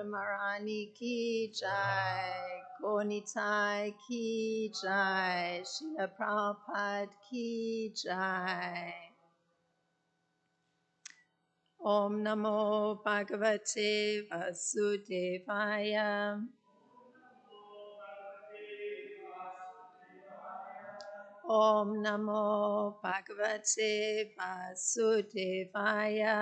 Maharani ki jai, Gonitai ki jai, Srila Prabhupada ki jai. Om Namo Bhagavate Vasudevaya. Om Namo Bhagavate Vasudevaya.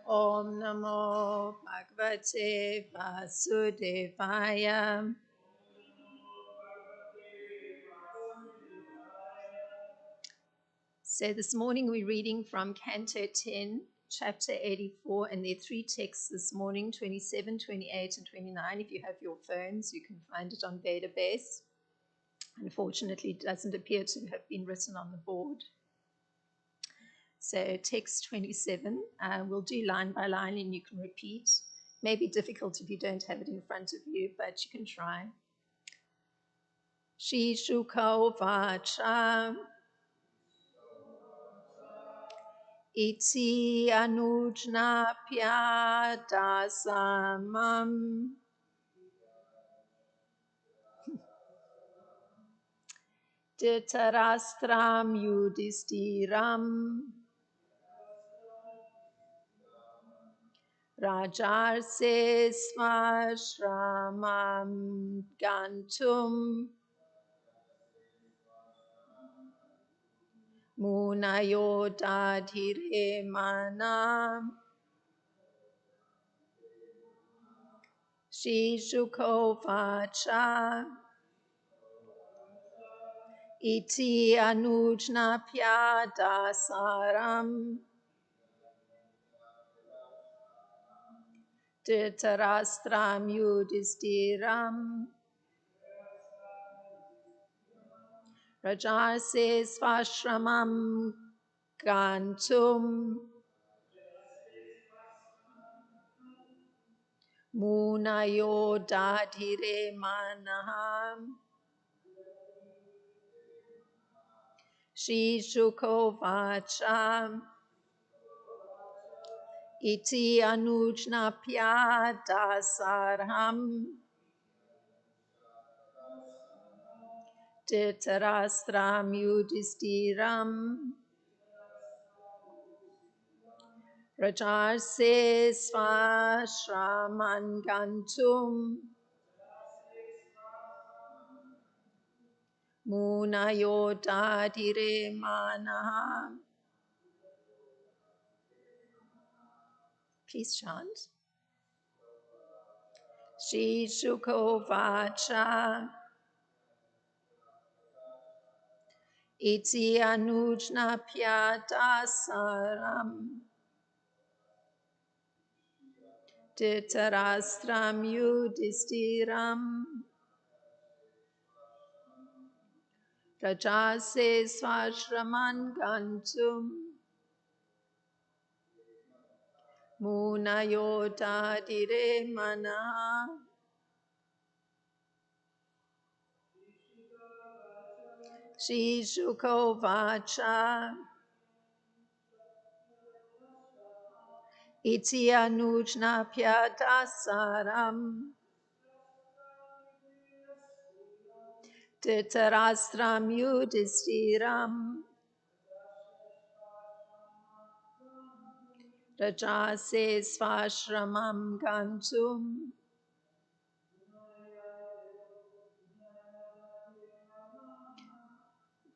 Om Namo Bhagavate Vasudevaya. So this morning we're reading from Canto 10, Chapter 84, and there are three texts this morning, 27, 28, and 29. If you have your phones, you can find it on database. Unfortunately, it doesn't appear to have been written on the board. So text 27, we'll do line by line and you can repeat. May be difficult if you don't have it in front of you, but you can try. Shri Shuka Vacha Iti Anujnapya Dasamam Ditarastram Yudhistiram Rajarse Svashramam Gantum Munayodadhire Manam Shri Shuka Vacha Iti Anujnapya Dasaram Dhritarastram Yudhistiram Rajarse Svashramam Gantum Munayodadhire Manaham Shri Shuka Vacha Iti Anujnapya Dasaram Dhritarastram Yudhistiram Rajarse Svashraman Gantum Munayodadhire Manaham. Please chant. Shri Shuka Vacha Iti Anujnapya Dasaram Dhritarastram Yudhistiram Rajarse Svashraman Gantum Munayodadhire Manaham. Shri Shuka Vacha Iti Anujnapya Dasaram Dhritarastram Yudhistiram Rajarse Svashramam Gantum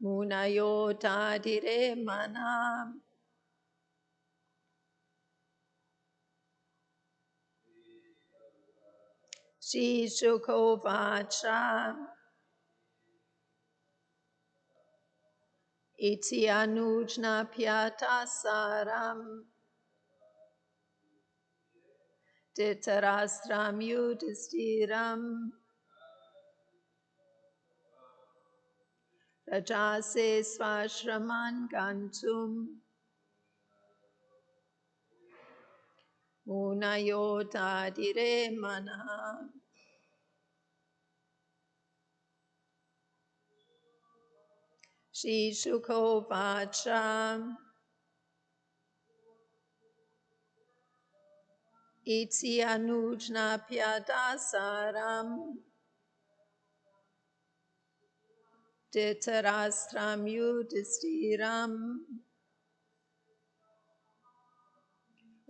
Munayodadhire Manam. Shri Shuka Vacha Iti Anujnapya Dasaram Dhritarastram Yudhistiram Rajarse Svashraman Gantum Munayodadhire Manam. Shri Shuka Vacha Iti anujna pyadasaram Dhritarashram Yudhistiram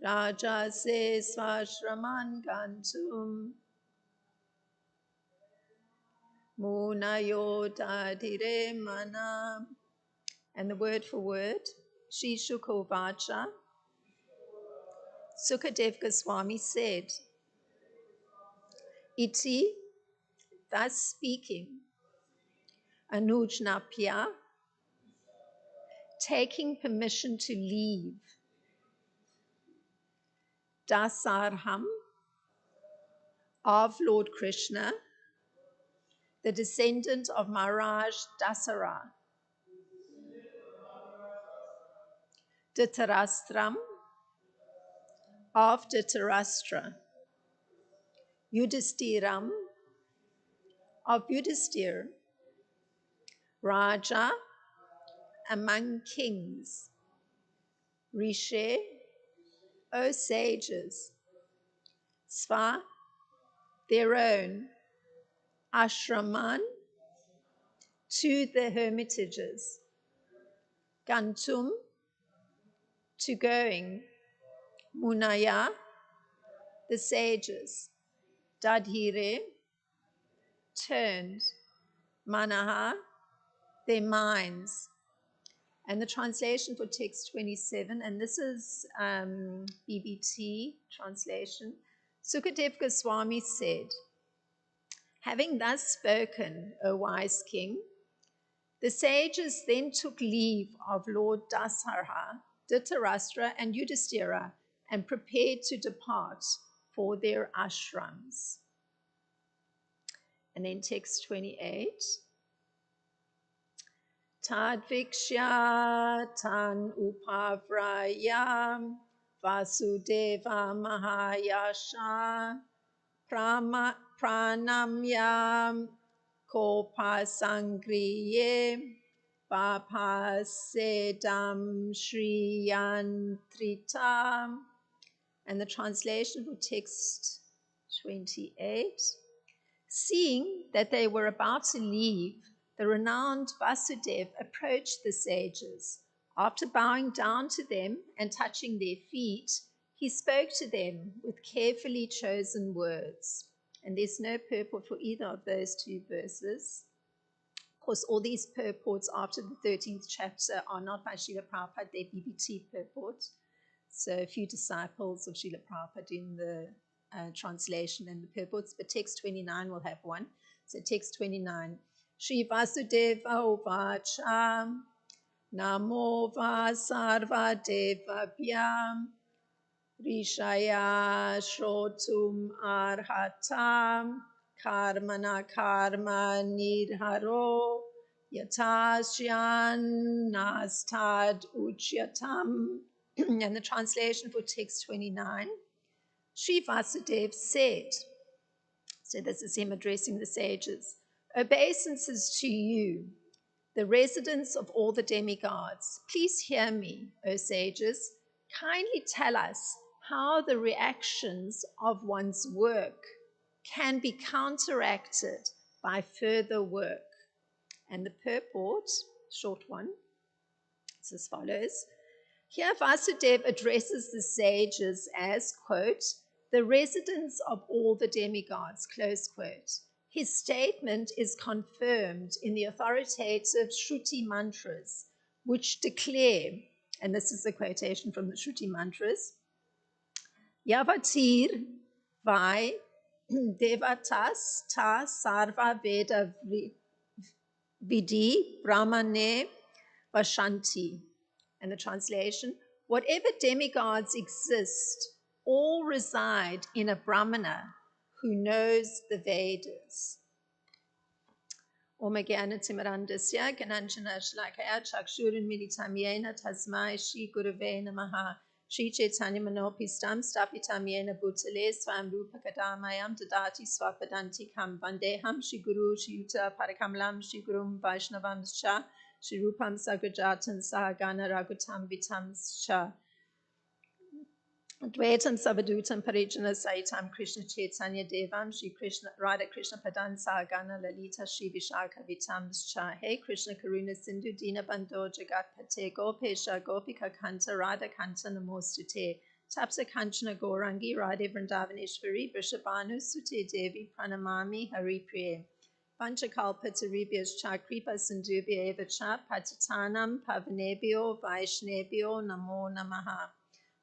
Raja se svashraman gantum Munayodadire manam. And the word for word, Shri Shukovacha, Sukadev Goswami said, Iti, thus speaking, Anujnapya, taking permission to leave, Dasarham, of Lord Krishna, the descendant of Maharaj Dasara, Dhritarashtra, of Dhritarashtra, Yudhistiram, of Yudhisthira, Raja, among kings, Rishi, O sages, Sva, their own, Ashraman, to the hermitages, Gantum, to going, Munaya, the sages, Dadhire, turned, Manaha, their minds. And the translation for text 27, and this is BBT translation, Sukadev Goswami said, having thus spoken, O wise king, the sages then took leave of Lord Dasarha, Dhritarashtra, and Yudhisthira, and prepared to depart for their ashrams. And then text 28. Tadvikshya tan upavrayam Vasudeva Mahayasha pranamyam kopasangriye papasedam shriyantritam. And the translation for text 28. Seeing that they were about to leave, the renowned Vasudev approached the sages. After bowing down to them and touching their feet, he spoke to them with carefully chosen words. And there's no purport for either of those two verses. Of course, all these purports after the 13th chapter are not by Srila Prabhupada, they're BBT purports. So a few disciples of Srila Prabhupada in the translation and the purports, but text 29 will have one. So text 29. Shri Vasudeva Uvacha Namo Vasarva Devabhyam Rishaya Shrotum Arhatam Karmana Karma Nirharo Yatasyan Nastad Uchyatam. And the translation for text 29. Sri Vasudev said, so this is him addressing the sages, obeisances to you, the residents of all the demigods. Please hear me, O sages. Kindly tell us how the reactions of one's work can be counteracted by further work. And the purport, short one, is as follows. Here Vasudev addresses the sages as, quote, the residents of all the demigods, close quote. His statement is confirmed in the authoritative Shruti mantras, which declare, and this is a quotation from the Shruti mantras, Yavatir vai devatas ta sarva veda vidhi brahmane vashanti. And the translation, whatever demigods exist, all reside in a brahmana who knows the Vedas. Om Jnana Timirandasya Gananjana Shlakaya Chakshurin Militam Yena Tasmai Shri Gurave Namaha Shri Chaitanya Manopistam Stapitam Yena Bhutale Swam Rupa Kadamayam Dadati Swapadantikam Vandeham Shri Guru Shri Yuta Parakamlam Shri Gurum Vaishnavam Sha Shri Rupam Sagrajatan Sahagana Ragutam Vitam Sha. Advaitam Savadutam Parijana Saitam Krishna Chaitanya Devam Shri Krishna Radha Krishna Padan Sahagana Lalita Shri Vishaka Vitam Cha Hey Krishna Karuna Sindhu Dina Bando Jagat Pate Gopesha Gopika Kanta Radha Kanta Namostute Tapsa Kanchana Gorangi Radhe Vrindavaneshwari Vrishabhanu Sute Devi Pranamami Hari Priye Panchakalpa Taribhyas Cha Kripa Sindhubhya Eva Cha Patitanam Pavanebhyo Vaishnebhyo Namo Namaha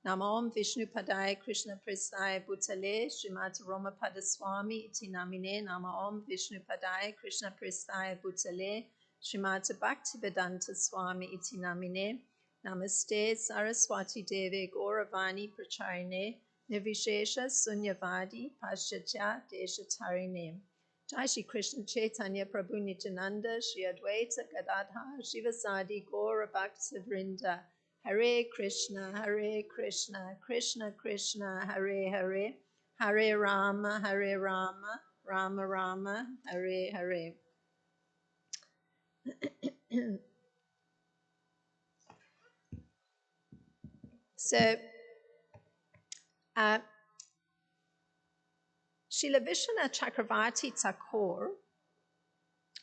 Namom Vishnu Padaya Krishna Prasthaya Bhutale Srimad Roma Padaswami Iti Namine Namom Vishnu Padaya Krishna Prasthaya Bhutale Srimad Bhaktivedanta Swami Iti Namine Namaste Saraswati Deve Gauravani Pracharine Nirvishesha Sunyavadi Paschatya Deshatarine Jai Shri Krishna Chaitanya Prabhu Nityananda Shri Advaita Gadadhar Shivasadi Gaura Bhakta Vrinda Hare Krishna, Krishna Krishna, Hare Hare, Hare Rama, Rama Rama, Hare Hare. So, Srila Vishwanath Chakravarti Thakur,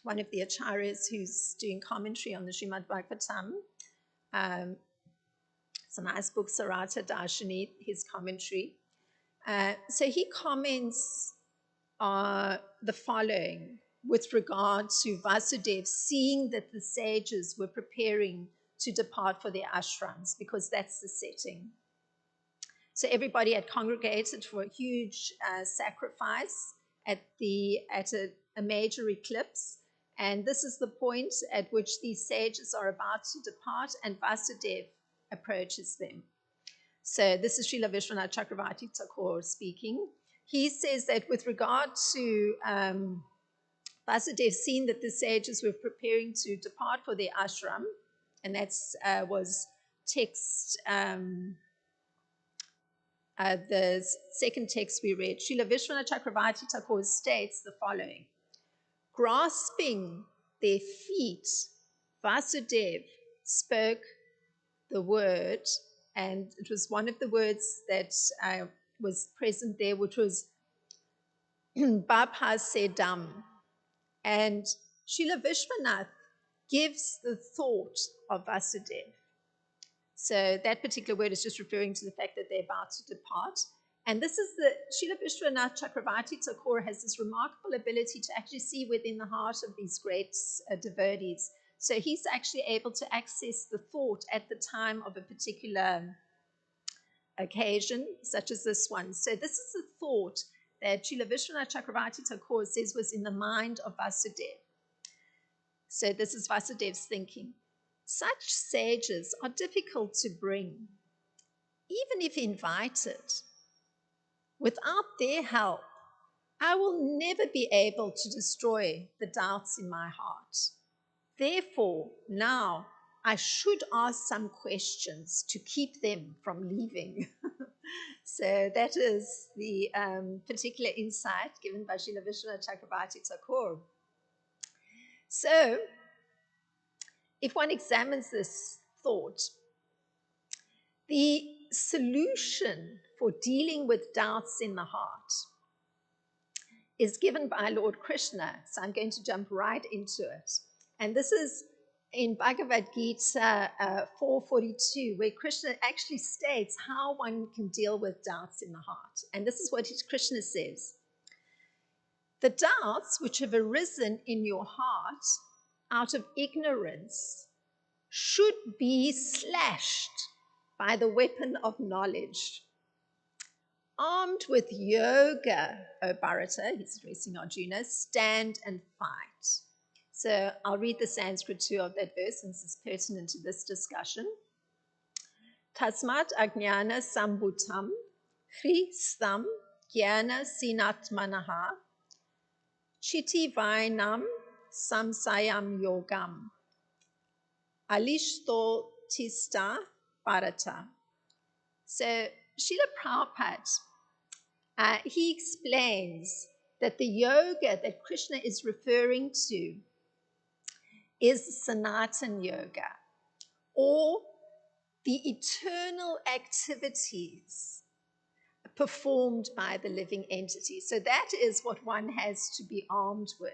one of the acharyas who's doing commentary on the Srimad Bhagavatam, it's a nice book, Sarata Darshani, his commentary. So he comments the following with regard to Vasudev seeing that the sages were preparing to depart for their ashrams, because that's the setting. So everybody had congregated for a huge sacrifice at a major eclipse, and this is the point at which these sages are about to depart, and Vasudev approaches them. So this is Srila Vishwanath Chakravarti Thakur speaking. He says that with regard to Vasudev seeing that the sages were preparing to depart for their ashram, and that was text, the second text we read, Srila Vishwanath Chakravarti Thakur states the following: grasping their feet, Vasudev spoke the word, and it was one of the words that was present there, which was Bhapasedam. And Srila Vishwanath gives the thought of Vasudev. So that particular word is just referring to the fact that they're about to depart. And this is Srila Vishwanath Chakravarti Thakur has this remarkable ability to actually see within the heart of these great devotees. So he's actually able to access the thought at the time of a particular occasion, such as this one. So this is the thought that Srila Vishwanath Chakravarti Thakur says was in the mind of Vasudev. So this is Vasudev's thinking. Such sages are difficult to bring, even if invited. Without their help, I will never be able to destroy the doubts in my heart. Therefore, now I should ask some questions to keep them from leaving. So that is the particular insight given by Srila Vishwanath Chakravarti Thakur. So, if one examines this thought, the solution for dealing with doubts in the heart is given by Lord Krishna. So I'm going to jump right into it. And this is in Bhagavad Gita 4:42, where Krishna actually states how one can deal with doubts in the heart. And this is what Krishna says. The doubts which have arisen in your heart out of ignorance should be slashed by the weapon of knowledge. Armed with yoga, O Bharata, he's addressing Arjuna, stand and fight. So I'll read the Sanskrit too of that verse since it's pertinent to this discussion. Tasmat ajnana sambhutam hristam jnana sinatmanaha chiti vainam samsayam yogam alishto tista bharata. So Srila Prabhupada, he explains that the yoga that Krishna is referring to is Sanatan Yoga, or the eternal activities performed by the living entity. So that is what one has to be armed with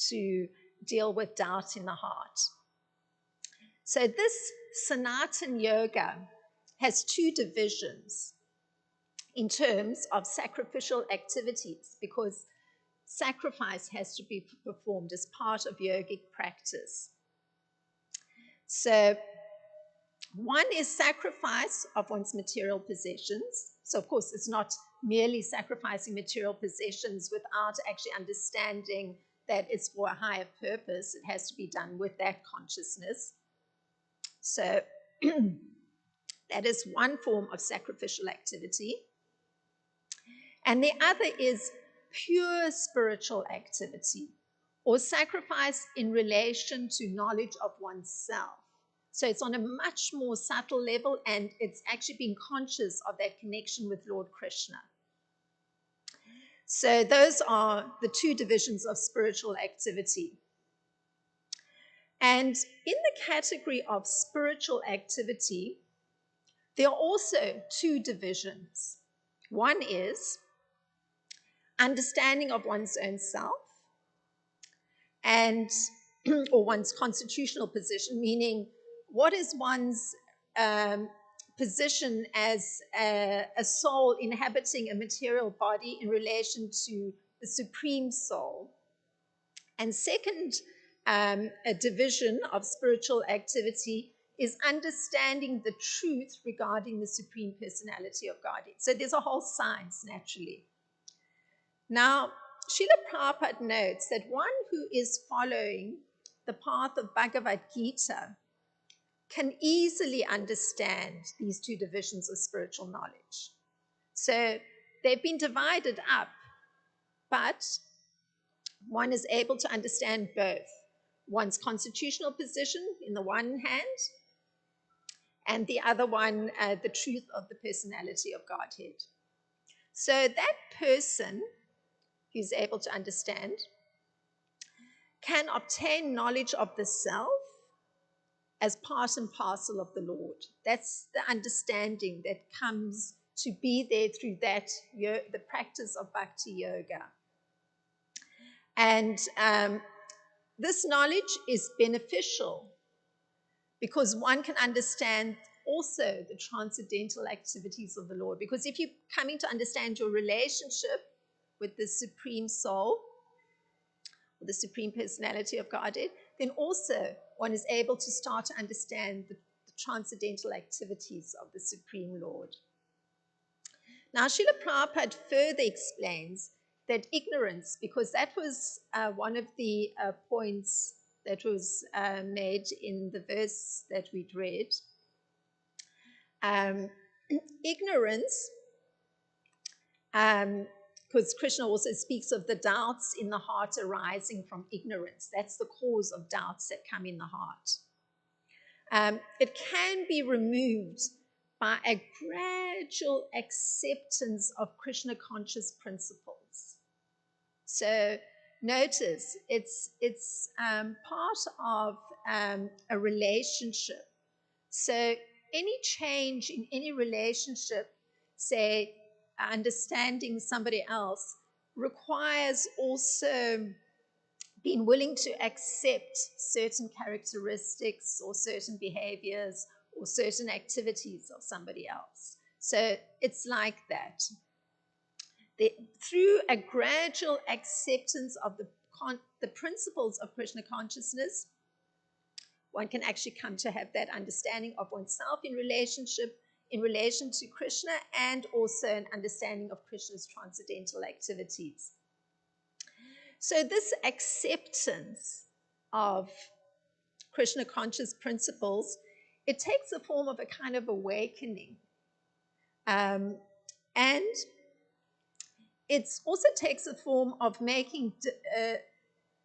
to deal with doubt in the heart. So this Sanatan Yoga has two divisions in terms of sacrificial activities, because sacrifice has to be performed as part of yogic practice. So one is sacrifice of one's material possessions. So of course it's not merely sacrificing material possessions without actually understanding that it's for a higher purpose. It has to be done with that consciousness. So that is one form of sacrificial activity. And the other is pure spiritual activity, or sacrifice in relation to knowledge of oneself. So it's on a much more subtle level, and it's actually being conscious of that connection with Lord Krishna. So those are the two divisions of spiritual activity. And in the category of spiritual activity, there are also two divisions. One is understanding of one's own self, and or one's constitutional position, meaning what is one's position as a soul inhabiting a material body in relation to the Supreme Soul. And second, a division of spiritual activity is understanding the truth regarding the Supreme Personality of Godhead. So there's a whole science, naturally. Now, Srila Prabhupada notes that one who is following the path of Bhagavad Gita can easily understand these two divisions of spiritual knowledge. So they've been divided up, but one is able to understand both. One's constitutional position in the one hand, and the other one, the truth of the personality of Godhead. So that person who's able to understand can obtain knowledge of the self as part and parcel of the Lord. That's the understanding that comes to be there through that, the practice of bhakti yoga. And this knowledge is beneficial because one can understand also the transcendental activities of the Lord. Because if you're coming to understand your relationship with the Supreme Soul, or the Supreme Personality of Godhead, then also one is able to start to understand the transcendental activities of the Supreme Lord. Now, Srila Prabhupada further explains that ignorance, because that was one of the points that was made in the verse that we'd read. Ignorance, because Krishna also speaks of the doubts in the heart arising from ignorance. That's the cause of doubts that come in the heart. It can be removed by a gradual acceptance of Krishna conscious principles. So notice, it's part of a relationship. So any change in any relationship, say understanding somebody else, requires also being willing to accept certain characteristics or certain behaviors or certain activities of somebody else. So it's like that. Through a gradual acceptance of the principles of Krishna consciousness, one can actually come to have that understanding of oneself in relation to Krishna, and also an understanding of Krishna's transcendental activities. So this acceptance of Krishna conscious principles, it takes the form of a kind of awakening. And it also takes the form of making,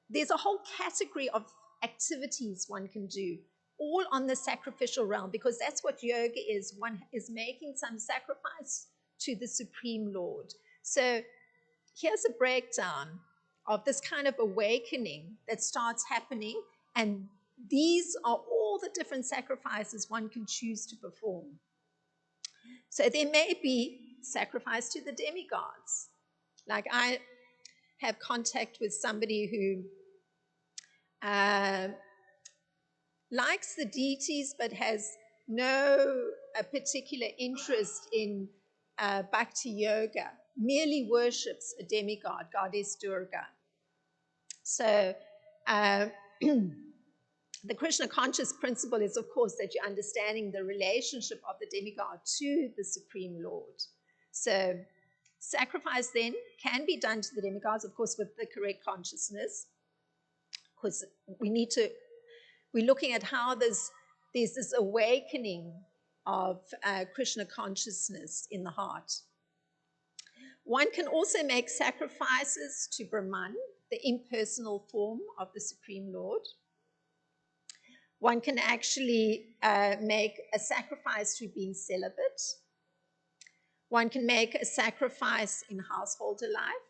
there's a whole category of activities one can do, all on the sacrificial realm, because that's what yoga is. One is making some sacrifice to the Supreme Lord. So here's a breakdown of this kind of awakening that starts happening, and these are all the different sacrifices one can choose to perform. So there may be sacrifice to the demigods. Like I have contact with somebody who likes the deities but has no particular interest in bhakti yoga, merely worships a demigod, goddess Durga. So the Krishna conscious principle is, of course, that you're understanding the relationship of the demigod to the Supreme Lord. So sacrifice then can be done to the demigods, of course, with the correct consciousness, because we're looking at how there's this awakening of Krishna consciousness in the heart. One can also make sacrifices to Brahman, the impersonal form of the Supreme Lord. One can actually make a sacrifice to being celibate. One can make a sacrifice in householder life,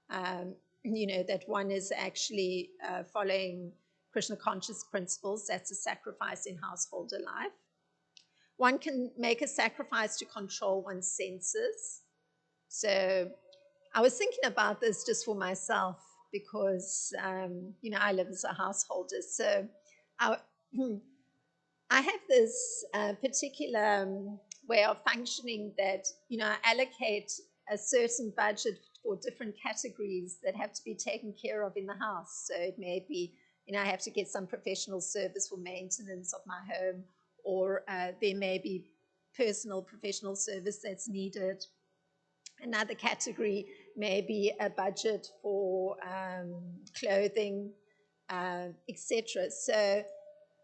that one is actually following Krishna conscious principles. That's a sacrifice in householder life. One can make a sacrifice to control one's senses. So I was thinking about this just for myself because, I live as a householder. So I have this particular way of functioning that, I allocate a certain budget for different categories that have to be taken care of in the house. So it may be, I have to get some professional service for maintenance of my home, or there may be personal professional service that's needed. Another category may be a budget for clothing, etc. So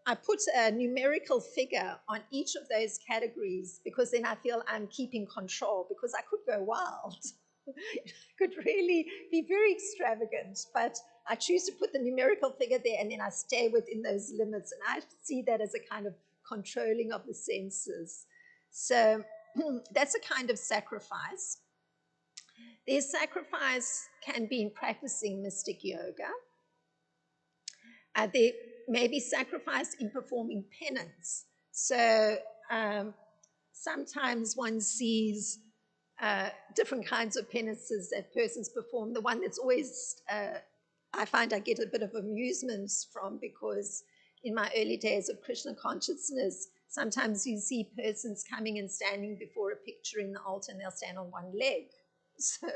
I put a numerical figure on each of those categories because then I feel I'm keeping control, because I could go wild. Could really be very extravagant, but I choose to put the numerical figure there and then I stay within those limits, and I see that as a kind of controlling of the senses. So that's a kind of sacrifice. Their sacrifice can be in practicing mystic yoga. They may be sacrificed in performing penance. So sometimes one sees different kinds of penances that persons perform. The one that's always, I find I get a bit of amusement from, because in my early days of Krishna consciousness, sometimes you see persons coming and standing before a picture in the altar and they'll stand on one leg. So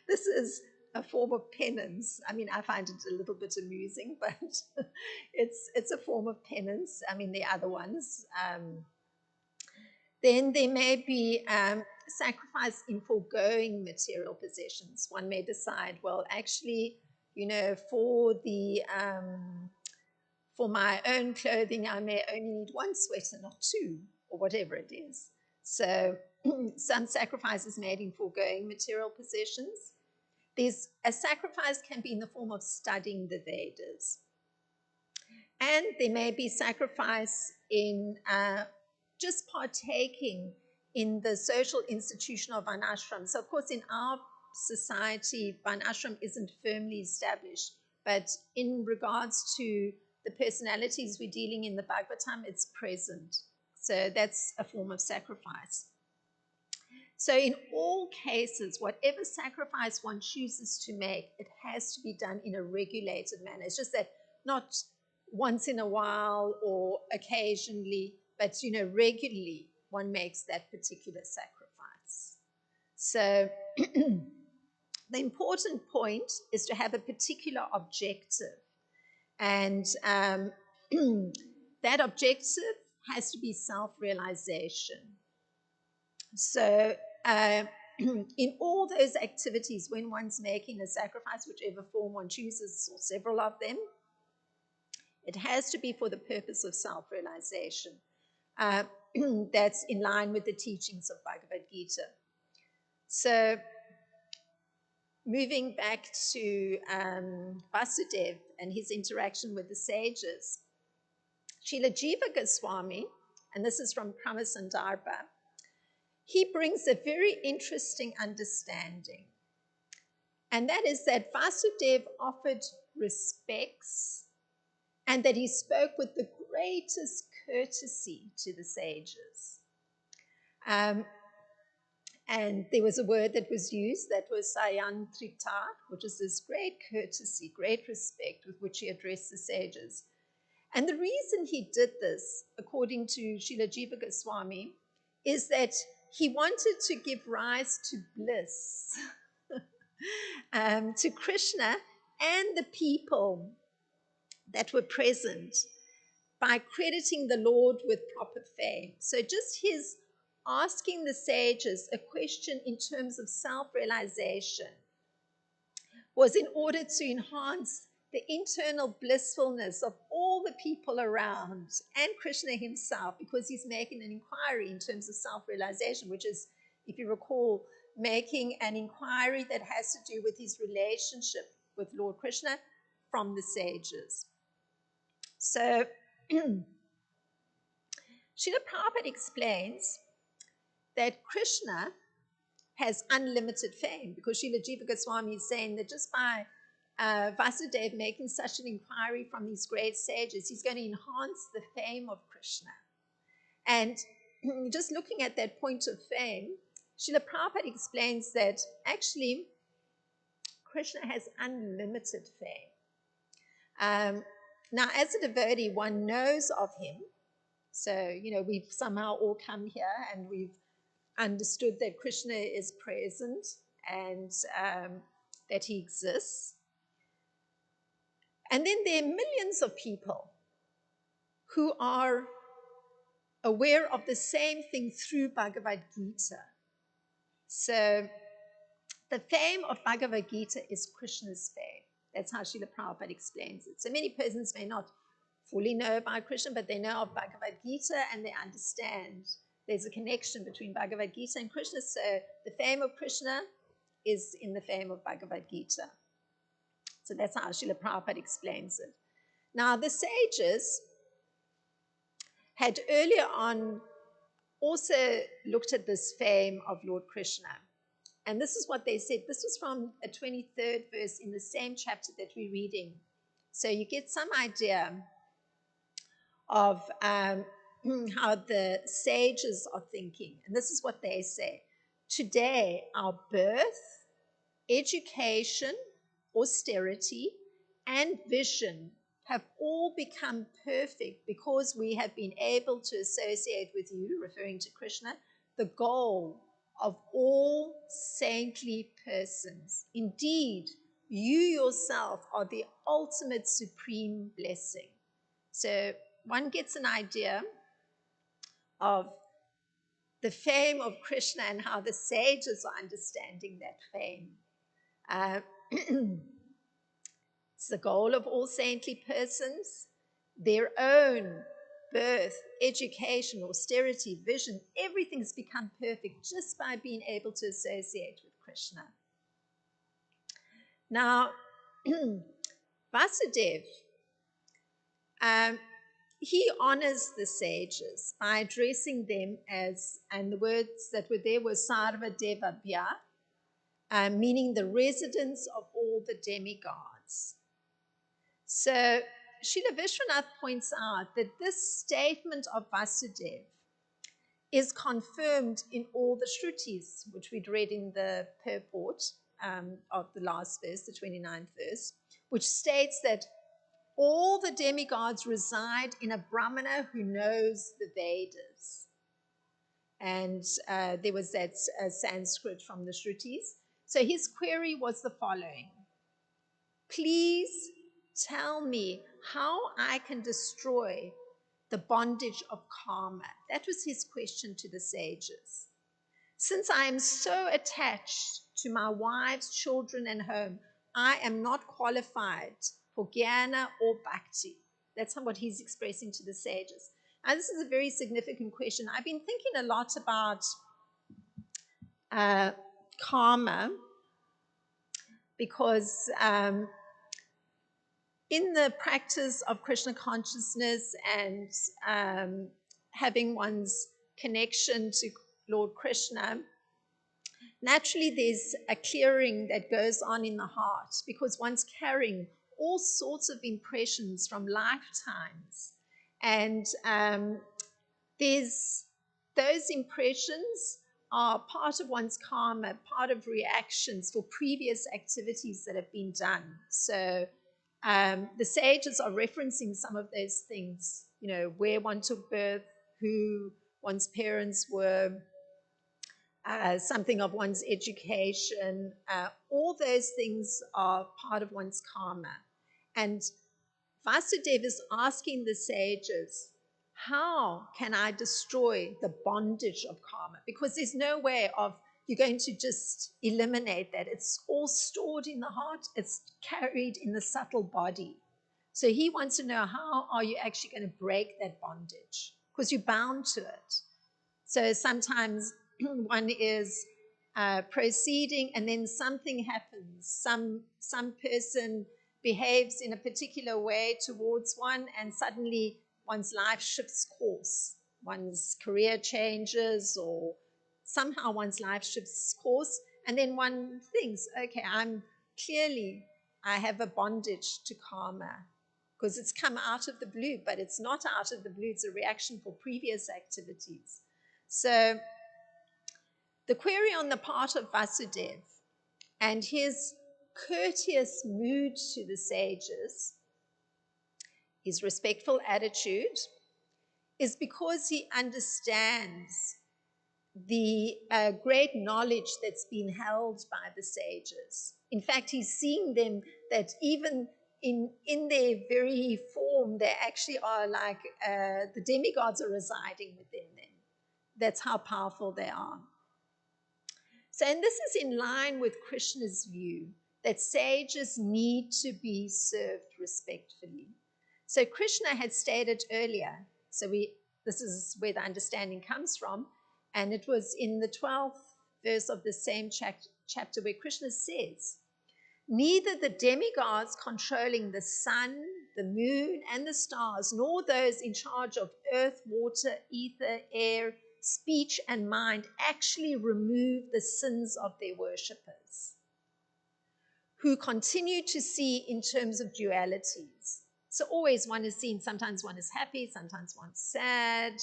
this is a form of penance. I mean, I find it a little bit amusing, but it's a form of penance. I mean, there are other ones. Then there may be sacrifice in foregoing material possessions. One may decide, well, actually, for my own clothing, I may only need one sweater, not two, or whatever it is. So some sacrifices made in foregoing material possessions. A sacrifice can be in the form of studying the Vedas. And there may be sacrifice in just partaking in the social institution of Varnashram. So, of course, in our society, Varnashram isn't firmly established, but in regards to the personalities we're dealing in the Bhagavatam, it's present. So that's a form of sacrifice. So in all cases, whatever sacrifice one chooses to make, it has to be done in a regulated manner. It's just that not once in a while or occasionally, but regularly one makes that particular sacrifice. So the important point is to have a particular objective, and that objective has to be self-realization. So in all those activities, when one's making a sacrifice, whichever form one chooses, or several of them, it has to be for the purpose of self-realization. That's in line with the teachings of Bhagavad Gita. So moving back to Vasudev and his interaction with the sages, Srila Jiva Goswami, and this is from Kramasandarbha, he brings a very interesting understanding. And that is that Vasudev offered respects and that he spoke with the greatest courtesy to the sages. And And there was a word that was used that was sayantrita, which is this great courtesy, great respect with which he addressed the sages. And the reason he did this, according to Srila Jiva Goswami, is that he wanted to give rise to bliss to Krishna and the people that were present by crediting the Lord with proper fame. So just his asking the sages a question in terms of self-realization was in order to enhance the internal blissfulness of all the people around and Krishna himself, because he's making an inquiry in terms of self-realization, which is, if you recall, making an inquiry that has to do with his relationship with Lord Krishna from the sages. So Srila Prabhupada explains that Krishna has unlimited fame, because Srila Jiva Goswami is saying that just by Vasudeva making such an inquiry from these great sages, he's going to enhance the fame of Krishna. And just looking at that point of fame, Srila Prabhupada explains that actually Krishna has unlimited fame. Now, as a devotee, one knows of him. So, we've somehow all come here and we've understood that Krishna is present and that he exists. And then there are millions of people who are aware of the same thing through Bhagavad Gita. So the fame of Bhagavad Gita is Krishna's fame. That's how Srila Prabhupada explains it. So many persons may not fully know about Krishna, but they know of Bhagavad Gita and they understand there's a connection between Bhagavad Gita and Krishna. So the fame of Krishna is in the fame of Bhagavad Gita. So that's how Srila Prabhupada explains it. Now, the sages had earlier on also looked at this fame of Lord Krishna. And this is what they said. This was from a 23rd verse in the same chapter that we're reading. So you get some idea of how the sages are thinking. And this is what they say. Today, our birth, education, austerity, and vision have all become perfect because we have been able to associate with you, referring to Krishna, the goal of all saintly persons. Indeed, you yourself are the ultimate supreme blessing. So one gets an idea of the fame of Krishna and how the sages are understanding that fame. It's the goal of all saintly persons, their own birth, education, austerity, vision, everything's become perfect just by being able to associate with Krishna. Now, Vasudeva, he honors the sages by addressing them as, and the words that were there were Sarva Devabhya, meaning the residence of all the demigods. So Srila Vishwanath points out that this statement of Vasudeva is confirmed in all the Shrutis, which we'd read in the purport of the last verse, the 29th verse, which states that all the demigods reside in a Brahmana who knows the Vedas. And there was that Sanskrit from the Shrutis. So his query was the following. Please tell me how I can destroy the bondage of karma. That was his question to the sages. Since I am so attached to my wives, children, and home, I am not qualified for jnana or bhakti. That's what he's expressing to the sages. Now, this is a very significant question. I've been thinking a lot about karma because in the practice of Krishna consciousness and having one's connection to Lord Krishna, naturally there's a clearing that goes on in the heart because one's carrying all sorts of impressions from lifetimes. And there's those impressions are part of one's karma, part of reactions for previous activities that have been done. So the sages are referencing some of those things, where one took birth, who one's parents were, something of one's education. All those things are part of one's karma. And Vasudeva is asking the sages, how can I destroy the bondage of karma? Because there's no way of you're going to just eliminate that. It's all stored in the heart. It's carried in the subtle body. So he wants to know, how are you actually going to break that bondage? Because you're bound to it. So sometimes one is proceeding and then something happens. Some person behaves in a particular way towards one, and suddenly one's life shifts course. One's career changes, or somehow one's life shifts course, and then one thinks, okay, I have a bondage to karma, because it's come out of the blue, but it's not out of the blue. It's a reaction for previous activities. So the query on the part of Vasudeva and his courteous mood to the sages, his respectful attitude, is because he understands the great knowledge that's been held by the sages. In fact, he's seeing them that even in their very form, they actually are like the demigods are residing within them. That's how powerful they are. So, and this is in line with Krishna's view that sages need to be served respectfully. So Krishna had stated earlier, this is where the understanding comes from, and it was in the 12th verse of the same chapter where Krishna says, neither the demigods controlling the sun, the moon, and the stars, nor those in charge of earth, water, ether, air, speech, and mind actually remove the sins of their worshippers, who continue to see in terms of dualities. So always one is seen, sometimes one is happy, sometimes one's sad,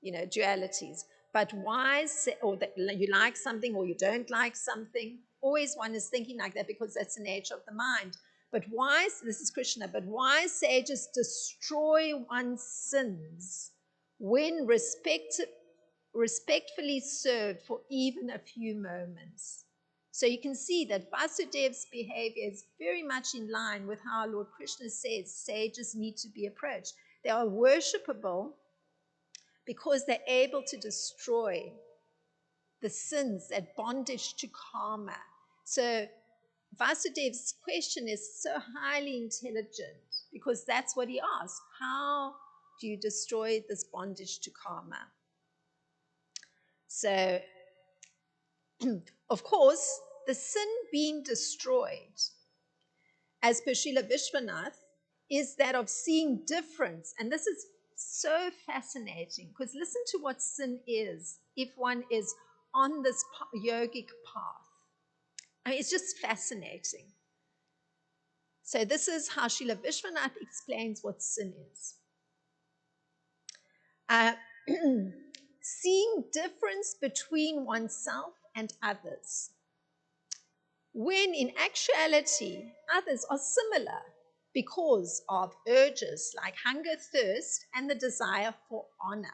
dualities. But wise, or that you like something or you don't like something, always one is thinking like that because that's the nature of the mind. But wise, this is Krishna, but wise sages destroy one's sins when respectfully served for even a few moments. So you can see that Vasudeva's behavior is very much in line with how Lord Krishna says sages need to be approached. They are worshipable because they're able to destroy the sins, that bondage to karma. So Vasudeva's question is so highly intelligent because that's what he asks. How do you destroy this bondage to karma? So, of course, the sin being destroyed, as per Srila Vishwanath, is that of seeing difference. And this is so fascinating because listen to what sin is if one is on this yogic path. I mean, it's just fascinating. So this is how Srila Vishwanath explains what sin is. Seeing difference between oneself and others, when in actuality others are similar because of urges like hunger, thirst, and the desire for honor.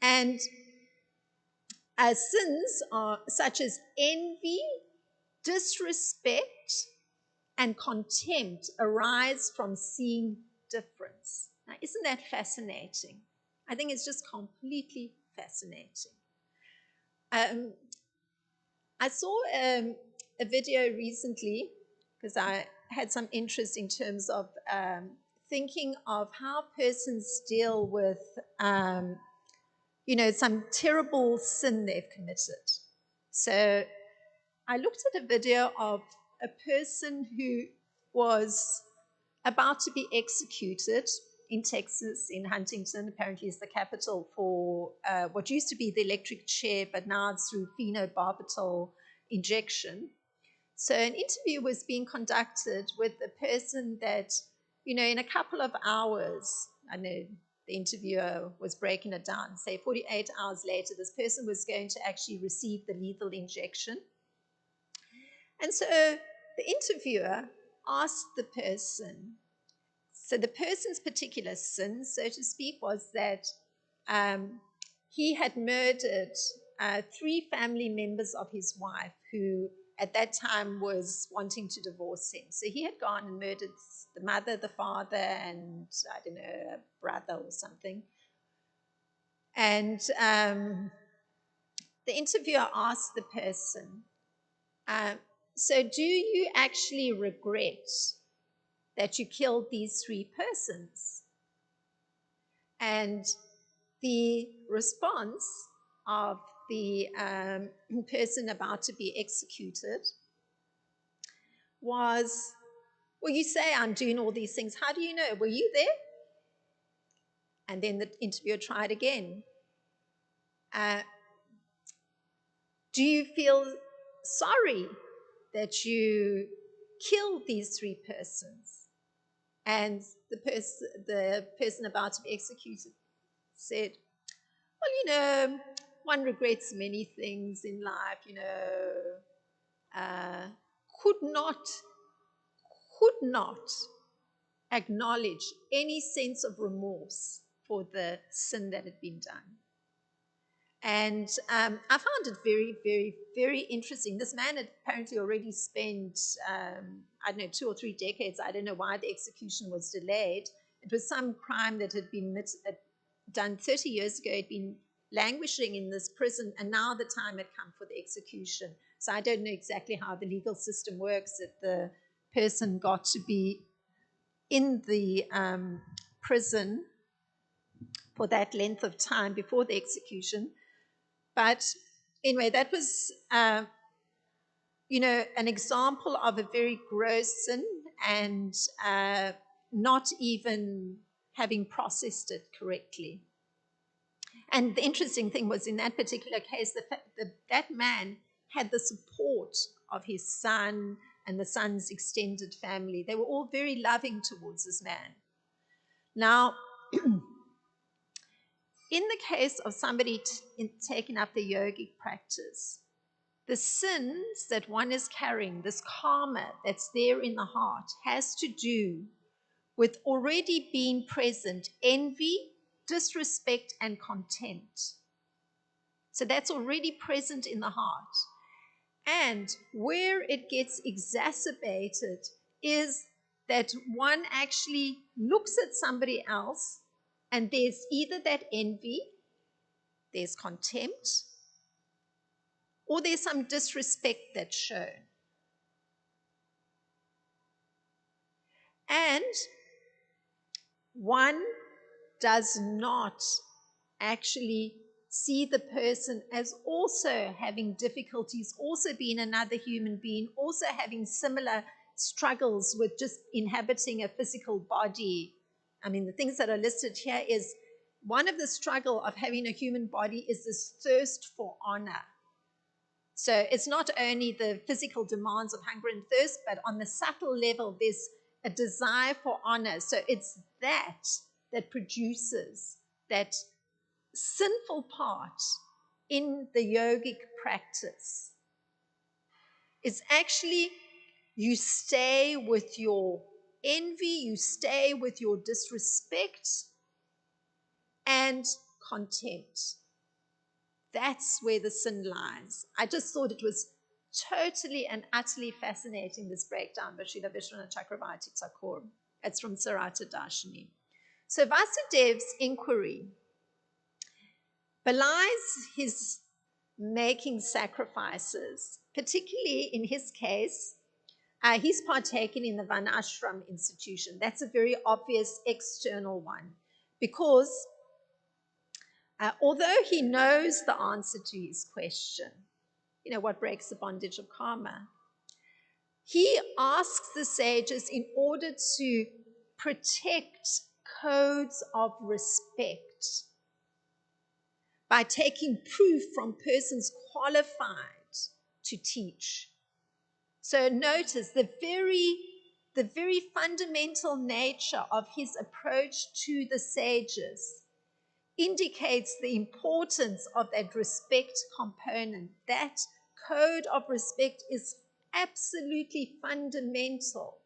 And sins are such as envy, disrespect, and contempt arise from seeing difference. Now, isn't that fascinating? I think it's just completely fascinating. I saw a video recently because I had some interest in terms of thinking of how persons deal with, some terrible sin they've committed. So I looked at a video of a person who was about to be executed in Texas, in Huntington. Apparently it's the capital for what used to be the electric chair, but now it's through phenobarbital injection. So an interview was being conducted with the person that, in a couple of hours, I know the interviewer was breaking it down. Say 48 hours later, this person was going to actually receive the lethal injection. And so the interviewer asked the person, so the person's particular sin, so to speak, was that he had murdered 3 family members of his wife who at that time was wanting to divorce him. So he had gone and murdered the mother, the father, and I don't know, a brother or something. And the interviewer asked the person, so do you actually regret that you killed these 3 persons? And the response of the person about to be executed was, well, you say I'm doing all these things. How do you know? Were you there? And then the interviewer tried again. Do you feel sorry that you killed these 3 persons? And the person about to be executed said, well, one regrets many things in life, could not acknowledge any sense of remorse for the sin that had been done. And I found it very, very, very interesting. This man had apparently already spent, 2 or 3 decades. I don't know why the execution was delayed. It was some crime that had been done 30 years ago. He'd been languishing in this prison, and now the time had come for the execution. So I don't know exactly how the legal system works, that the person got to be in the prison for that length of time before the execution. But anyway, that was, an example of a very gross sin and not even having processed it correctly. And the interesting thing was, in that particular case, that man had the support of his son and the son's extended family. They were all very loving towards this man. Now, in the case of somebody taking up the yogic practice, the sins that one is carrying, this karma that's there in the heart, has to do with already being present envy, disrespect, and contempt. So that's already present in the heart. And where it gets exacerbated is that one actually looks at somebody else and there's either that envy, there's contempt, or there's some disrespect that's shown. And one does not actually see the person as also having difficulties, also being another human being, also having similar struggles with just inhabiting a physical body. I mean, the things that are listed here is one of the struggle of having a human body is this thirst for honor. So it's not only the physical demands of hunger and thirst, but on the subtle level, there's a desire for honor. So it's that produces that sinful part in the yogic practice. It's actually you stay with your envy, you stay with your disrespect and contempt. That's where the sin lies. I just thought it was totally and utterly fascinating, this breakdown by Srila Vishwanath Chakravarti Thakur. It's from Sarata Darshini. So Vasudev's inquiry belies his making sacrifices, particularly in his case, he's partaken in the Varnashram institution. That's a very obvious external one, because although he knows the answer to his question, what breaks the bondage of karma, he asks the sages in order to protect codes of respect by taking proof from persons qualified to teach. So notice the the very fundamental nature of his approach to the sages indicates the importance of that respect component. That code of respect is absolutely fundamental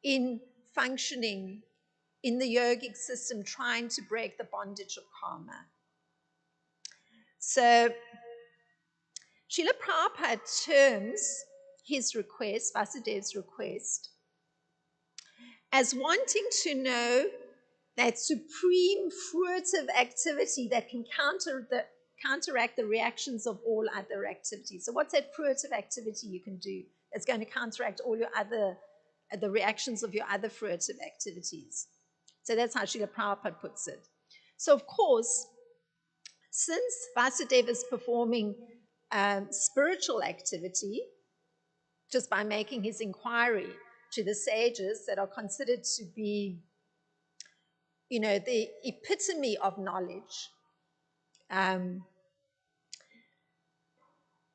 in functioning in the yogic system, trying to break the bondage of karma. So Srila Prabhupada terms his request, Vasudev's request, as wanting to know that supreme fruitive activity that can counteract the reactions of all other activities. So what's that fruitive activity you can do that's going to counteract all your the reactions of your other fruitive activities? So that's how Srila Prabhupada puts it. So of course, since Vasudeva is performing spiritual activity, just by making his inquiry to the sages that are considered to be, the epitome of knowledge.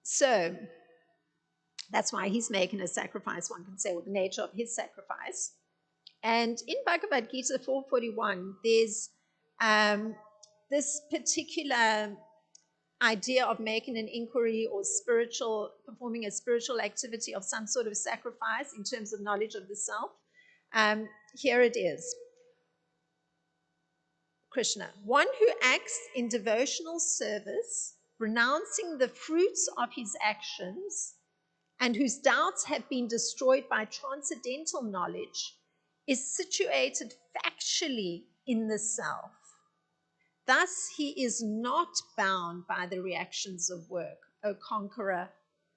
So that's why he's making a sacrifice, one can say, or the nature of his sacrifice. And in Bhagavad Gita 441, there's this particular idea of making an inquiry or performing a spiritual activity of some sort of sacrifice in terms of knowledge of the self. Here it is. Krishna, one who acts in devotional service, renouncing the fruits of his actions, and whose doubts have been destroyed by transcendental knowledge, is situated factually in the self. Thus, he is not bound by the reactions of work, O conqueror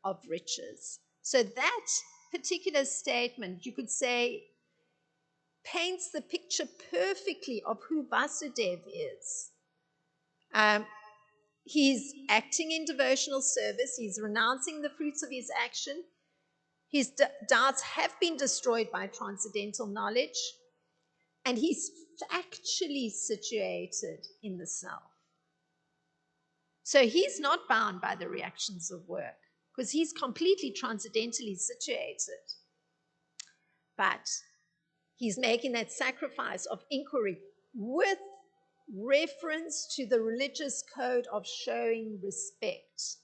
of riches. So that particular statement, you could say, paints the picture perfectly of who Vasudev is. He's acting in devotional service. He's renouncing the fruits of his action. His doubts have been destroyed by transcendental knowledge. And he's factually situated in the self. So he's not bound by the reactions of work because he's completely transcendentally situated. But he's making that sacrifice of inquiry with reference to the religious code of showing respect.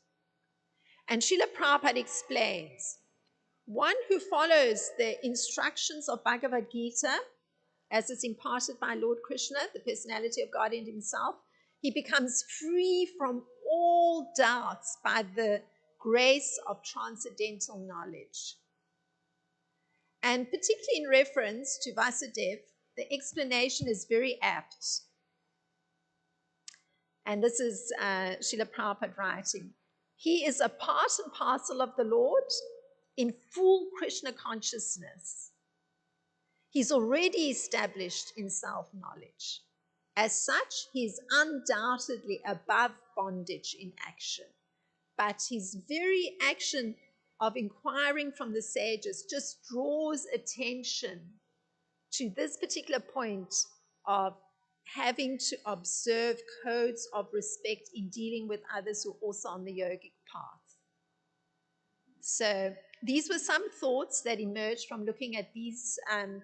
And Srila Prabhupada explains, one who follows the instructions of Bhagavad Gita, as it's imparted by Lord Krishna, the personality of God in himself, he becomes free from all doubts by the grace of transcendental knowledge. And particularly in reference to Vasudev, the explanation is very apt. And this is Srila Prabhupada writing. He is a part and parcel of the Lord in full Krishna consciousness. He's already established in self-knowledge. As such, he's undoubtedly above bondage in action. But his very action of inquiring from the sages just draws attention to this particular point of having to observe codes of respect in dealing with others who are also on the yogic path. So these were some thoughts that emerged from looking at these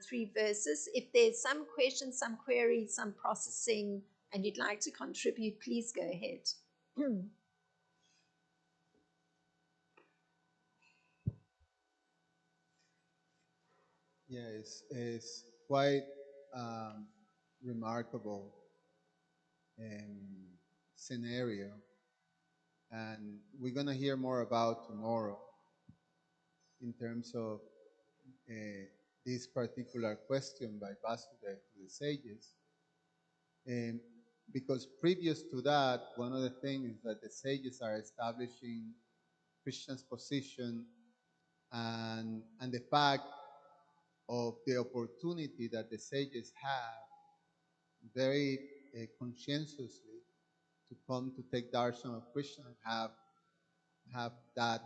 3 verses. If there's some questions, some queries, some processing, and you'd like to contribute, please go ahead. Yeah, it's quite remarkable scenario, and we're going to hear more about tomorrow in terms of this particular question by Vasudev to the sages. Because previous to that, one of the things is that the sages are establishing Krishna's position and the fact of the opportunity that the sages have very conscientiously to come to take darshan of Krishna and have that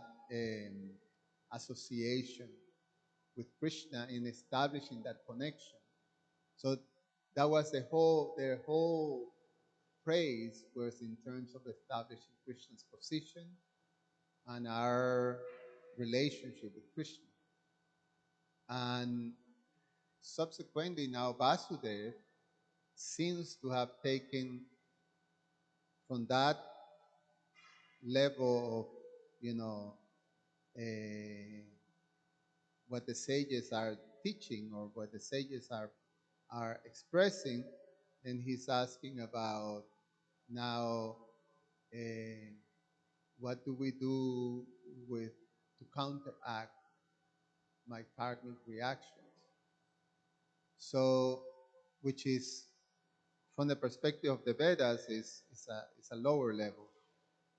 association with Krishna in establishing that connection. So that was their whole praise was in terms of establishing Krishna's position and our relationship with Krishna. And subsequently now Vasudeva seems to have taken from that level of, you know, what the sages are teaching or what the sages are expressing, and he's asking about now, what do we do with to counteract my karmic reactions? So, which is from the perspective of the Vedas is a lower level.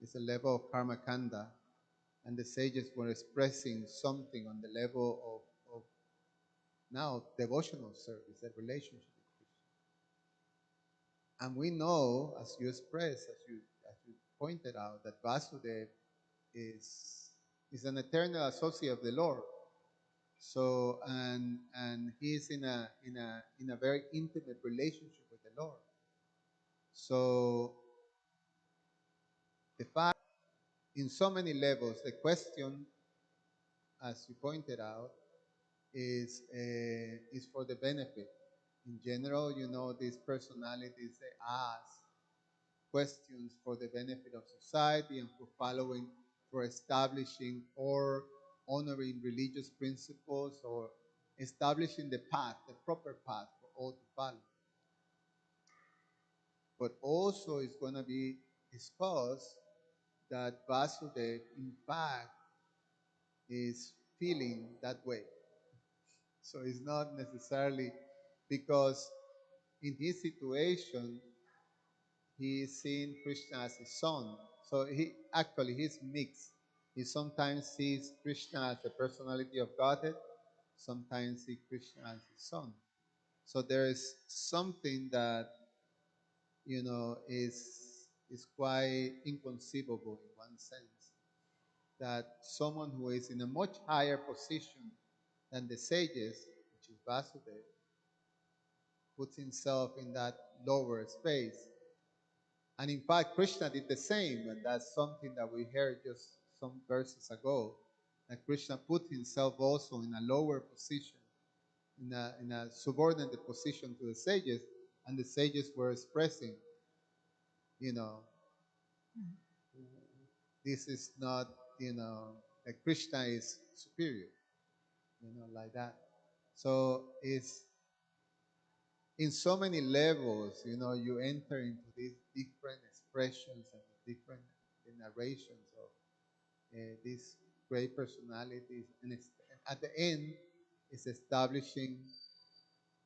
It's a level of karma kanda, and the sages were expressing something on the level of now devotional service, a relationship with Krishna. And we know, as you expressed, as you pointed out, that Vasudeva is an eternal associate of the Lord. So and he's in a very intimate relationship with the Lord. So the fact, in so many levels, the question, as you pointed out, is for the benefit. In general, you know, these personalities, they ask questions for the benefit of society and for following, for establishing or honoring religious principles or establishing the path, the proper path for all to follow. But also it's going to be discussed that Vasudeva, in fact, is feeling that way. So it's not necessarily because in his situation, he is seeing Krishna as his son. So he's mixed. He sometimes sees Krishna as the personality of Godhead, sometimes sees Krishna as his son. So there is something that, you know, is quite inconceivable in one sense, that someone who is in a much higher position than the sages, which is Vasudeva, puts himself in that lower space. And in fact, Krishna did the same, and that's something that we heard just some verses ago, that Krishna put himself also in a lower position, in a subordinate position to the sages, and the sages were expressing, you know, this is not, you know, that Krishna is superior, you know, like that. So it's in so many levels, you know, you enter into these different expressions and different narrations of these great personalities, and at the end, it's establishing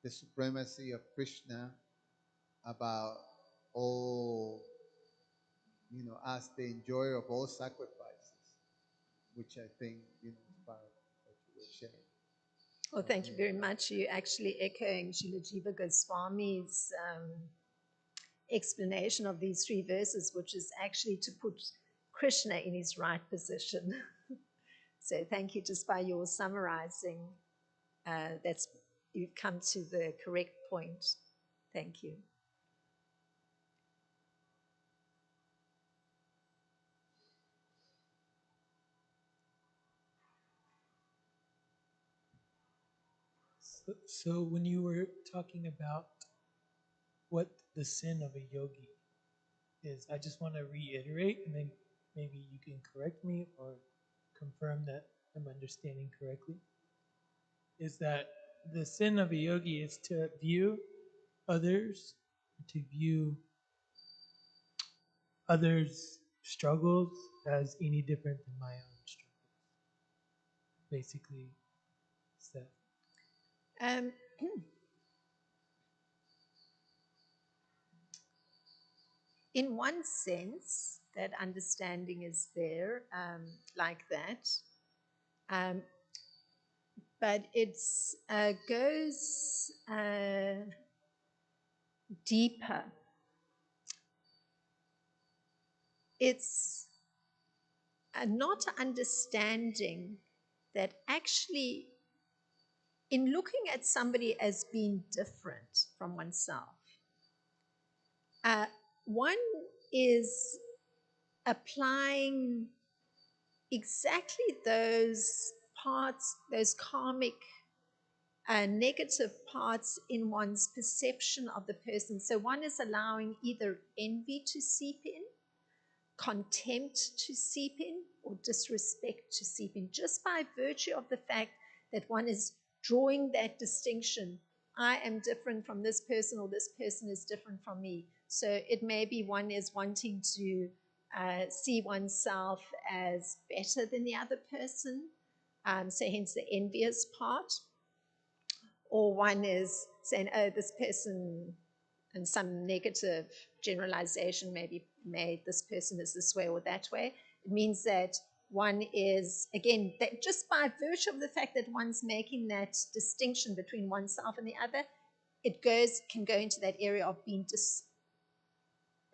the supremacy of Krishna about all, you know, as the enjoyer of all sacrifices, which I think, you know, is part of what you were sharing. Well, thank you very much. You're actually echoing Srila Jiva Goswami's explanation of these three verses, which is actually to put Krishna in his right position. So thank you. Just by your summarizing, that's you've come to the correct point. Thank you. So when you were talking about what the sin of a yogi is, I just want to reiterate, and then maybe you can correct me or confirm that I'm understanding correctly, is that the sin of a yogi is to view others, to view others' struggles as any different than my own struggles. Basically, is that. In one sense, that understanding is there, like that. But it goes deeper. It's not understanding that actually, in looking at somebody as being different from oneself, one is applying exactly those parts, those karmic negative parts in one's perception of the person. So one is allowing either envy to seep in, contempt to seep in, or disrespect to seep in, just by virtue of the fact that one is drawing that distinction. I am different from this person, or this person is different from me. So it may be one is wanting to see oneself as better than the other person, so hence the envious part. Or one is saying, oh, this person, and some negative generalization may be made, this person is this way or that way. It means that one is, again, that just by virtue of the fact that one's making that distinction between oneself and the other, it can go into that area of being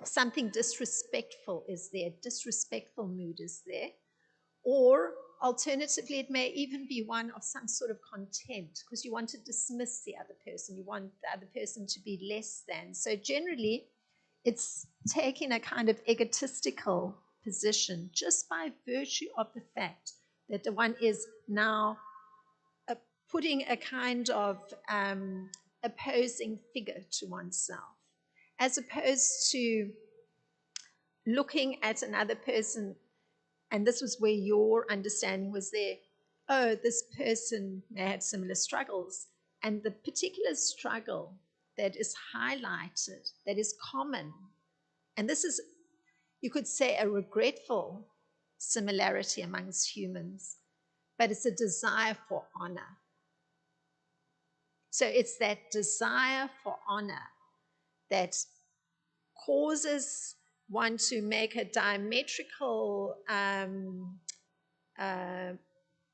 something disrespectful is there, disrespectful mood is there. Or alternatively, it may even be one of some sort of contempt, because you want to dismiss the other person. You want the other person to be less than. So generally, it's taking a kind of egotistical position just by virtue of the fact that the one is now putting a kind of opposing figure to oneself, as opposed to looking at another person. And this was where your understanding was there. Oh, this person may have similar struggles. And the particular struggle that is highlighted, that is common, and this is, you could say, a regretful similarity amongst humans, but it's a desire for honor. So it's that desire for honor that causes one to make a diametrical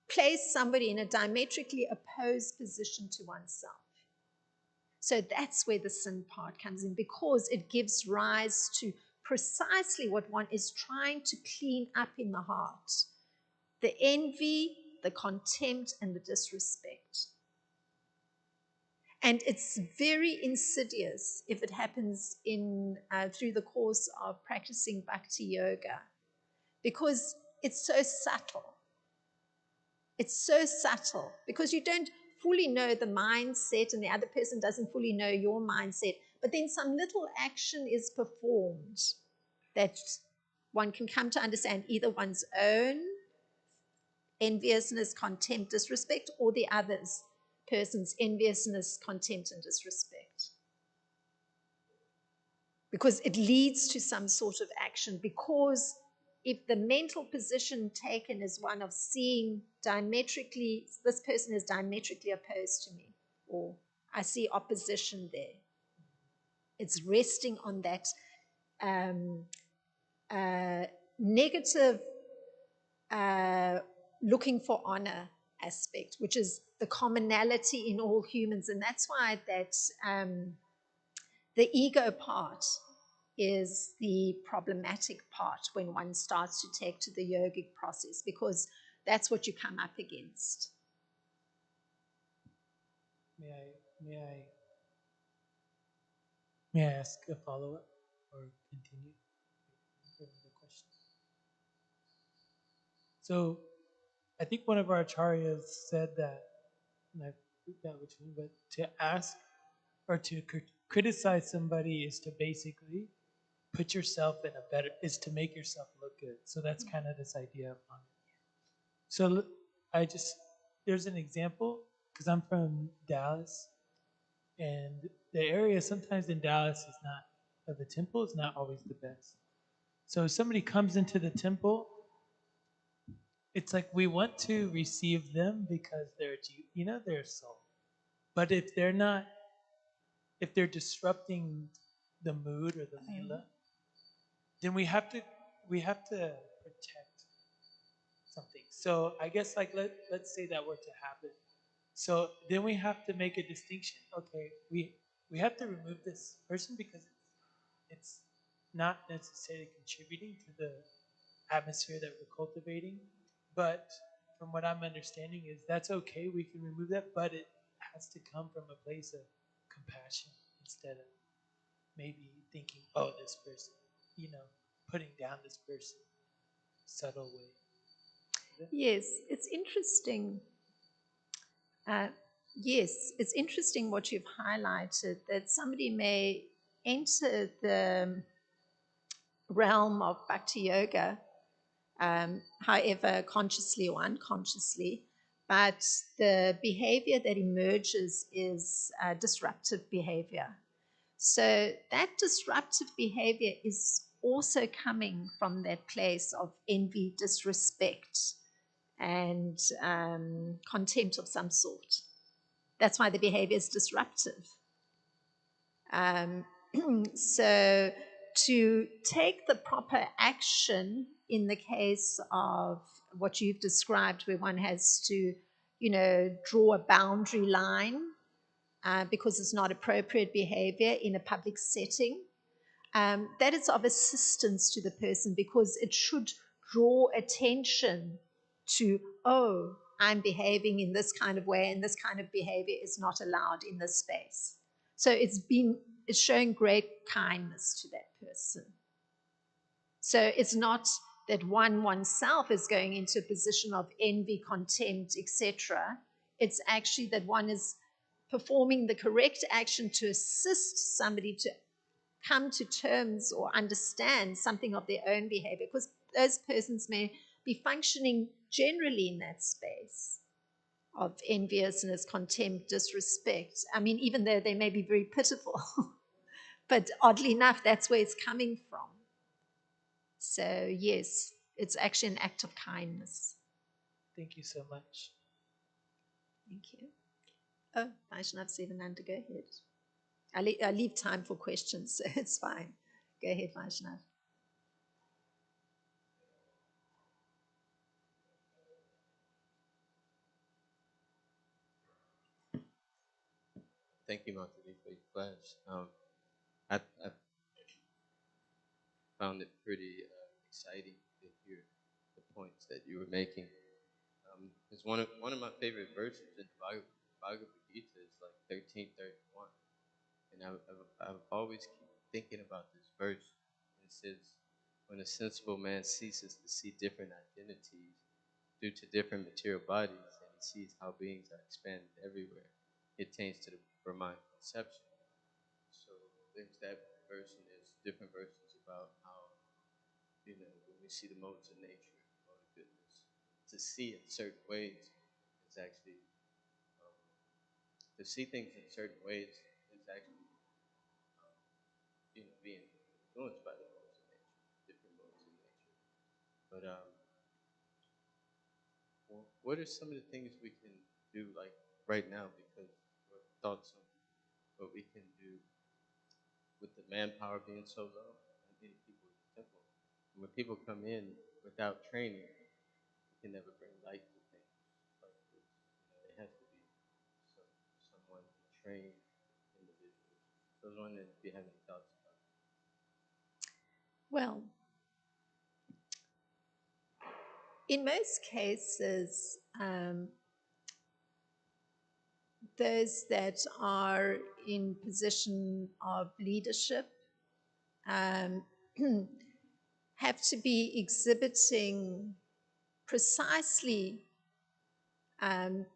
place somebody in a diametrically opposed position to oneself. So that's where the sin part comes in, because it gives rise to precisely what one is trying to clean up in the heart: the envy, the contempt, and the disrespect. And it's very insidious if it happens through the course of practicing bhakti yoga, because it's so subtle. It's so subtle because you don't fully know the mindset, and the other person doesn't fully know your mindset. But then some little action is performed that one can come to understand either one's own enviousness, contempt, disrespect, or the other's person's enviousness, contempt, and disrespect. Because it leads to some sort of action, because if the mental position taken is one of seeing diametrically, this person is diametrically opposed to me, or I see opposition there, it's resting on that negative looking for honor aspect, which is the commonality in all humans. And that's why that the ego part is the problematic part when one starts to take to the yogic process, because that's what you come up against. May I ask a follow-up or continue for another question? So I think one of our acharyas said that, and I forgot which one, but to ask or to criticize somebody is to basically put yourself in a better, is to make yourself look good. So that's kind of this idea of honor. So there's an example, because I'm from Dallas, and the area sometimes in Dallas is not, of the temple is not always the best. So if somebody comes into the temple, it's like we want to receive them because they're a soul. But if they're disrupting the mood or the lila, then we have to protect something. So I guess let's say that were to happen. So then we have to make a distinction. Okay, we have to remove this person because it's not necessarily contributing to the atmosphere that we're cultivating. But from what I'm understanding is that's okay, we can remove that, but it has to come from a place of compassion instead of maybe thinking, oh, this person, putting down this person, subtle way. Yes, it's interesting. Yes, it's interesting what you've highlighted, that somebody may enter the realm of bhakti yoga, however consciously or unconsciously, but the behavior that emerges is disruptive behavior. So that disruptive behavior is also coming from that place of envy, disrespect, and contempt of some sort. That's why the behavior is disruptive. So to take the proper action in the case of what you've described, where one has to, draw a boundary line because it's not appropriate behavior in a public setting, that is of assistance to the person, because it should draw attention to, oh, I'm behaving in this kind of way, and this kind of behavior is not allowed in this space. So it's showing great kindness to that person. So it's not that oneself is going into a position of envy, contempt, etc. It's actually that one is performing the correct action to assist somebody to come to terms or understand something of their own behavior, because those persons may be functioning generally in that space of enviousness, contempt, disrespect. I mean, even though they may be very pitiful, but oddly enough, that's where it's coming from. So, yes, it's actually an act of kindness. Thank you so much. Thank you. Oh, Vaishnav Sivananda, go ahead. I leave time for questions, so it's fine. Go ahead, Vaishnav. Thank you, Mataji, for your class. I found it pretty exciting to hear the points that you were making. It's one of my favorite verses in the Bhagavad Gita is like 13:31, and I've always keep thinking about this verse. It says, "When a sensible man ceases to see different identities due to different material bodies, and he sees how beings are expanded everywhere, he attains to the Brahman conception." So there's that verse, and there's different verses about how, when we see the modes of nature, mode of goodness, to see in certain ways is actually, to see things in certain ways is actually, being influenced by the modes of nature, different modes of nature. But what are some of the things we can do, like right now, because what thoughts on what we can do with the manpower being so low, and getting people in the temple. And when people come in without training, you can never bring light to things like this. There has to be someone trained individual. So I was wondering if you have any thoughts about it. Well, in most cases, those that are in position of leadership um, have to be exhibiting precisely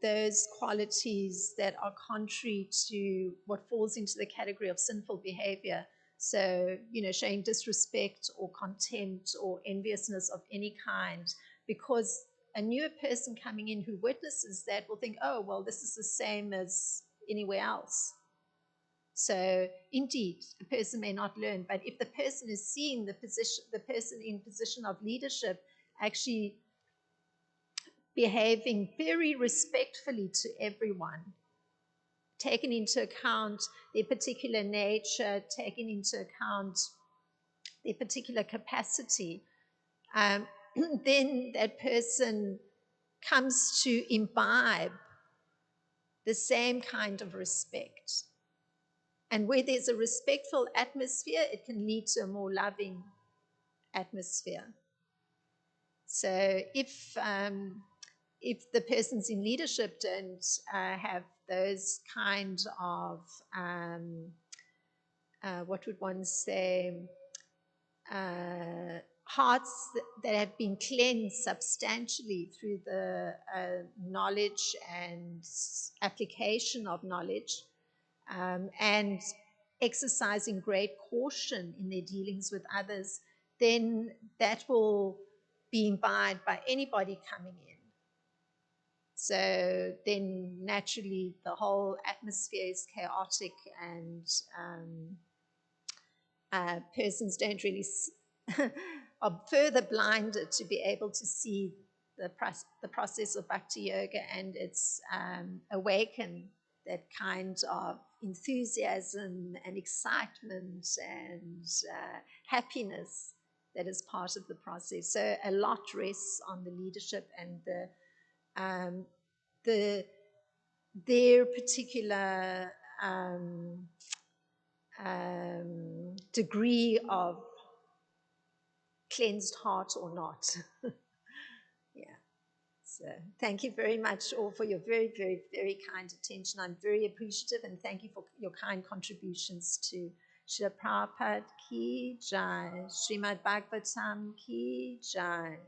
those qualities that are contrary to what falls into the category of sinful behavior. So, showing disrespect or contempt or enviousness of any kind, because a newer person coming in who witnesses that will think, oh, well, this is the same as anywhere else. So, indeed, a person may not learn, but if the person is seeing the person in position of leadership actually behaving very respectfully to everyone, taking into account their particular nature, taking into account their particular capacity, then that person comes to imbibe the same kind of respect. And where there's a respectful atmosphere, it can lead to a more loving atmosphere. So if the persons in leadership don't have those kind of, what would one say, hearts that have been cleansed substantially through the knowledge and application of knowledge, and exercising great caution in their dealings with others, then that will be imbibed by anybody coming in. So then naturally the whole atmosphere is chaotic, and persons don't really are further blinded to be able to see the process of bhakti yoga, and it's awaken that kind of enthusiasm and excitement and happiness that is part of the process. So a lot rests on the leadership and their particular degree of cleansed heart or not. Yeah. So thank you very much all for your very, very, very kind attention. I'm very appreciative, and thank you for your kind contributions to Srila Prabhupada ki jai, Srimad Bhagavatam ki jai.